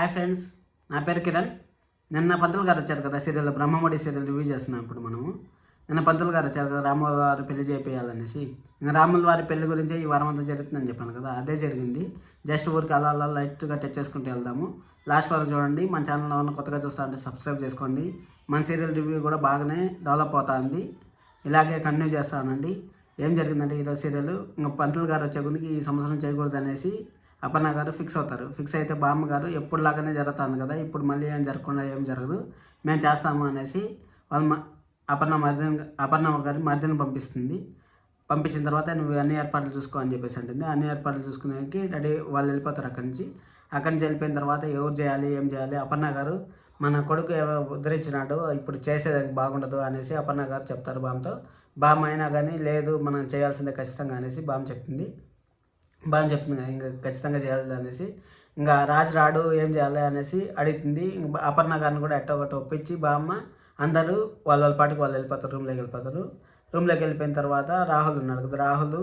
Hi friends, నా పేరు కిరణ్. నిన్న పంతులు గారు వచ్చారు కదా సీరియల్ బ్రహ్మముడి సీరియల్ రివ్యూ చేస్తున్నాం. ఇప్పుడు మనము నిన్న పంతులు గారు వచ్చారు కదా రాముల వారి పెళ్లి చేయాలనేసి. ఇంకా రాముల వారి పెళ్లి గురించి ఈ వారం అంతా జరుగుతుందని చెప్పాను కదా, అదే జరిగింది. జస్ట్ ఊరికి అలా అలా లైట్గా టచ్ చేసుకుంటూ వెళ్దాము. లాస్ట్ వరకు చూడండి. మన ఛానల్లో ఉన్న కొత్తగా చూస్తా అంటే సబ్స్క్రైబ్ చేసుకోండి. మన సీరియల్ రివ్యూ కూడా బాగానే డెవలప్ అవుతుంది. ఇలాగే కంటిన్యూ చేస్తానండి. ఏం జరిగిందంటే ఈరోజు సీరియల్ ఇంకా పంతులు గారు వచ్చే గురించి ఈ సంవత్సరం చేయకూడదు అనేసి అపర్ణ గారు ఫిక్స్ అవుతారు. ఫిక్స్ అయితే బామ్మ గారు ఎప్పుడులాగానే జరుగుతుంది కదా, ఇప్పుడు మళ్ళీ ఏం జరగకుండా ఏం జరగదు, మేము చేస్తాము అనేసి వాళ్ళ అపర్ణ గారి మర్దిని పంపిస్తుంది. పంపించిన తర్వాత నువ్వు అన్ని ఏర్పాట్లు చూసుకో అని చెప్పేసి అంటుంది. అన్ని ఏర్పాట్లు చూసుకునేకి రెడీ వాళ్ళు వెళ్ళిపోతారు అక్కడి నుంచి వెళ్ళిపోయిన తర్వాత ఎవరు చేయాలి ఏం చేయాలి, అపర్ణ గారు మన కొడుకు ఉద్ధరించినాడు, ఇప్పుడు చేసేదానికి బాగుండదు అనేసి అపర్ణ గారు చెప్తారు బామ్మతో. బామ్మ అయినా కానీ లేదు మనం చేయాల్సిందే ఖచ్చితంగా అనేసి బామ్మ చెప్తుంది. చెప్తుంది ఇంకా ఖచ్చితంగా చేయాలి అనేసి. ఇంకా రాజు రాడు ఏం చేయాలి అనేసి అడుగుతుంది. అపర్ణ గారిని కూడా ఎట్టో ఒకటి ఒప్పించి బామ్మ అందరూ వాళ్ళ పాటికి వాళ్ళు వెళ్ళిపోతారు, రూమ్లోకి వెళ్ళిపోయిన తర్వాత రాహుల్ ఉన్నాడు కదా, రాహుల్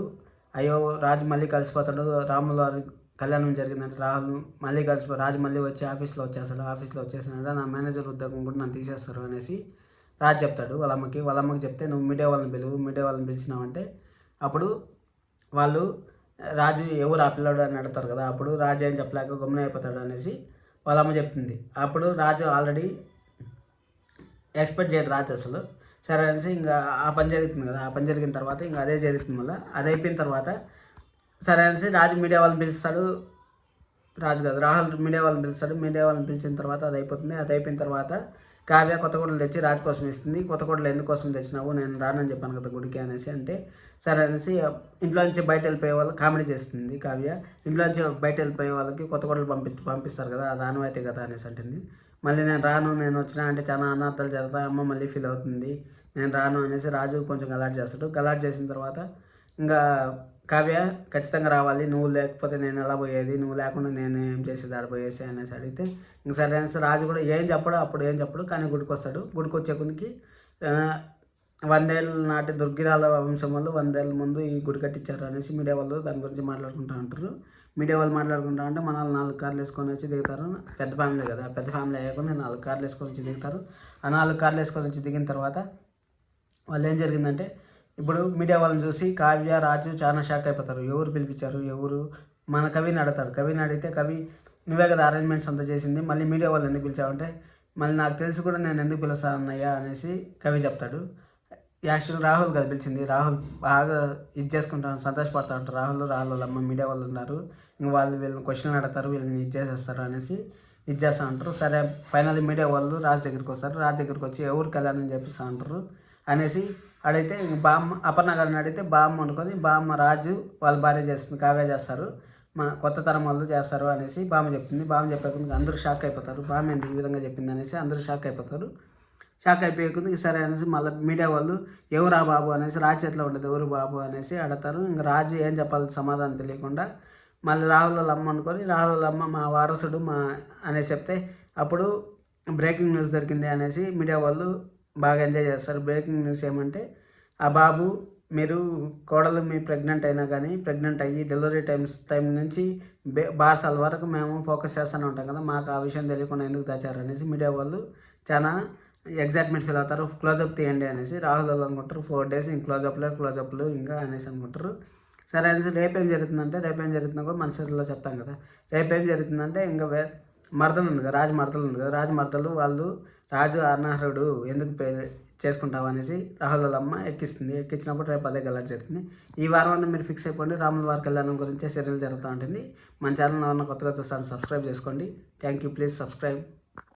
అయ్యో రాజు మళ్ళీ కలిసిపోతాడు, రాముల వారి కళ్యాణం జరిగిందంటే రాహుల్ మళ్ళీ రాజు మళ్ళీ వచ్చి ఆఫీస్లో వచ్చేసినాడు, నా మేనేజర్ ఉద్యోగం కూడా నన్ను తీసేస్తారు అనేసి రాజు చెప్తాడు వాళ్ళ అమ్మకి చెప్తే నువ్వు మీడియా వాళ్ళని పిలిచినావంటే అప్పుడు వాళ్ళు రాజు ఎవరు ఆ పిల్లాడు అని అడుగుతారు కదా, అప్పుడు రాజు ఏం చెప్పలేక గమ్మున అయిపోతాడు అనేసి వాళ్ళ అమ్మ చెప్తుంది. అప్పుడు రాజు ఆల్రెడీ ఎక్స్పెక్ట్ చేయడు రాజు అసలు. సరే అనేసి ఇంకా ఆ పని జరుగుతుంది కదా, ఆ పని జరిగిన తర్వాత ఇంకా అదే జరుగుతుంది. మళ్ళీ అది అయిపోయిన తర్వాత సరే అనేసి రాజు మీడియా వాళ్ళని పిలుస్తాడు. రాజు కాదు రాహుల్ మీడియా వాళ్ళని పిలిచిన తర్వాత అది అయిపోతుంది. అది అయిపోయిన తర్వాత కావ్య కొత్త కోడలు తెచ్చి రాజు కోసం ఇస్తుంది. కొత్త కోడలు ఎందుకోసం తెచ్చినావు, నేను రానని చెప్పాను కదా గుడికి అనేసి అంటే సరే అనేసి ఇంట్లో నుంచి బయట వెళ్ళిపోయే వాళ్ళు కామెడీ చేస్తుంది కావ్య. ఇంట్లో నుంచి బయట వెళ్ళిపోయే వాళ్ళకి కొత్త కోడలు పంపిస్తారు కదా, అది ఆనవాయితీ కదా అనేసి అంటుంది. మళ్ళీ నేను వచ్చినా అంటే చాలా అనార్థాలు జరుగుతాయి, అమ్మ మళ్ళీ ఫీల్ అవుతుంది, నేను రాను అనేసి రాజు కొంచెం గలాట్ చేస్తాడు. గలాట్ చేసిన తర్వాత ఇంకా కావ్య ఖచ్చితంగా రావాలి, నువ్వు లేకపోతే నేను ఎలా పోయేది, నువ్వు లేకుండా నేను ఏం చేసేది ఆడిపోయేసి అనేసి అడిగితే ఇంక సరే అనేసి రాజు కూడా ఏం చెప్పడు కానీ గుడికి వస్తాడు. గుడికి వచ్చే కొద్దికి 100 ఏళ్ళ నాటి దుర్గిరాల వంశం వాళ్ళు 100 ఏళ్ళ ముందు ఈ గుడి కట్టించారు అనేసి మీడియా వాళ్ళు దాని గురించి మాట్లాడుకుంటూ ఉంటారు. మీడియా వాళ్ళు మాట్లాడుకుంటా అంటే మన 4 కార్లు వేసుకొని వచ్చి దిగుతారు. పెద్ద ఫ్యామిలీ కదా, పెద్ద ఫ్యామిలీ అయ్యాకుండా 4 కార్లు వేసుకొని వచ్చి దిగుతారు. ఆ 4 కార్లు వేసుకొని వచ్చి దిగిన తర్వాత వాళ్ళు ఏం జరిగిందంటే ఇప్పుడు మీడియా వాళ్ళని చూసి కావ్య రాజు చాలా షాక్ అయిపోతారు. ఎవరు పిలిపించారు, ఎవరు మన కవిని అడుగుతారు. కవిని అడిగితే కవి నువ్వే కదా అరేంజ్మెంట్స్ అంతా చేసింది, మళ్ళీ మీడియా వాళ్ళు ఎందుకు పిలిచావంటే మళ్ళీ నాకు తెలిసి కూడా నేను ఎందుకు పిలుస్తానయ్యా అనేసి కవి చెప్తాడు. యాక్చువల్ రాహుల్ కదా పిలిచింది. రాహుల్ బాగా ఇది చేసుకుంటాను సంతోషపడతా ఉంటారు. రాహుల్ వాళ్ళమ్మ మీడియా వాళ్ళు ఉన్నారు, ఇంక వాళ్ళు వీళ్ళని క్వశ్చన్లు అడతారు, వీళ్ళని ఇది చేసేస్తారు అనేసి ఇది చేస్తూ ఉంటారు. సరే ఫైనల్లీ మీడియా వాళ్ళు రాజు దగ్గరికి వస్తారు. రాజు దగ్గరికి వచ్చి ఎవరు కళ్యాణం చేపిస్తూ ఉంటారు అనేసి అడిగితే బామ్మ అపర్ణ గారిని అడిగితే బామ్మ అనుకొని బామ్మ రాజు వాళ్ళ భార్య చేస్తుంది, కావ్య చేస్తారు, మా కొత్త తరం వాళ్ళు చేస్తారు అనేసి బామ్మ చెప్తుంది. బామ్మ చెప్పకుండా అందరూ షాక్ అయిపోతారు. బామ్మ ఎందుకు ఈ విధంగా చెప్పింది అనేసి అందరూ షాక్ అయిపోతారు. షాక్ అయిపోయింది. సరే అనేసి మళ్ళీ మీడియా వాళ్ళు ఎవరా బాబు అనేసి రాజు చేతిలో ఉండదు ఎవరు బాబు అనేసి అడతారు. ఇంకా రాజు ఏం చెప్పాలి సమాధానం తెలియకుండా మళ్ళీ రాహుల్ వాళ్ళ అమ్మ అనుకొని రాహుల్ వాళ్ళ అమ్మ మా వారసుడు అనేసి చెప్తే అప్పుడు బ్రేకింగ్ న్యూస్ దొరికింది అనేసి మీడియా వాళ్ళు బాగా ఎంజాయ్ చేస్తారు. బ్రేకింగ్ న్యూస్ ఏమంటే ఆ బాబు మీరు కోడలు మీ ప్రెగ్నెంట్ అయినా కానీ ప్రెగ్నెంట్ అయ్యి డెలివరీ టైం నుంచి బార్సాల వరకు మేము ఫోకస్ చేస్తూనే ఉంటాం కదా, మాకు ఆ విషయం తెలియకుండా ఎందుకు దాచారు అనేసి మీడియా వాళ్ళు చాలా ఎగ్జైట్మెంట్ ఫీల్ అవుతారు. క్లోజప్ తీయండి అనేసి రాహుల్ వాళ్ళు అనుకుంటారు. 4 days ఇంక క్లోజప్లు ఇంకా అనేసి అనుకుంటారు. సరే అనేసి రేపేం జరుగుతుందో కూడా మన సీరియల్లో చెప్తాం కదా. రేపేం జరుగుతుందంటే ఇంకా మరదలు ఉంది కదా, రాజు మరదలు వాళ్ళు రాజు అనర్హుడు ఎందుకు చేసుకుంటావు అనేసి రాహుల్ వాళ్ళ అమ్మ ఎక్కించినప్పుడు రేపు అదే గలాట్ జరుగుతుంది. ఈ వారం అంతా మీరు ఫిక్స్ అయిపోండి, రాముల వారి కళ్యాణం గురించి సీరియల్ జరుగుతూ ఉంటుంది. మన ఛానల్ కొత్తగా చూస్తాను, సబ్స్క్రైబ్ చేసుకోండి. Thank you, please subscribe.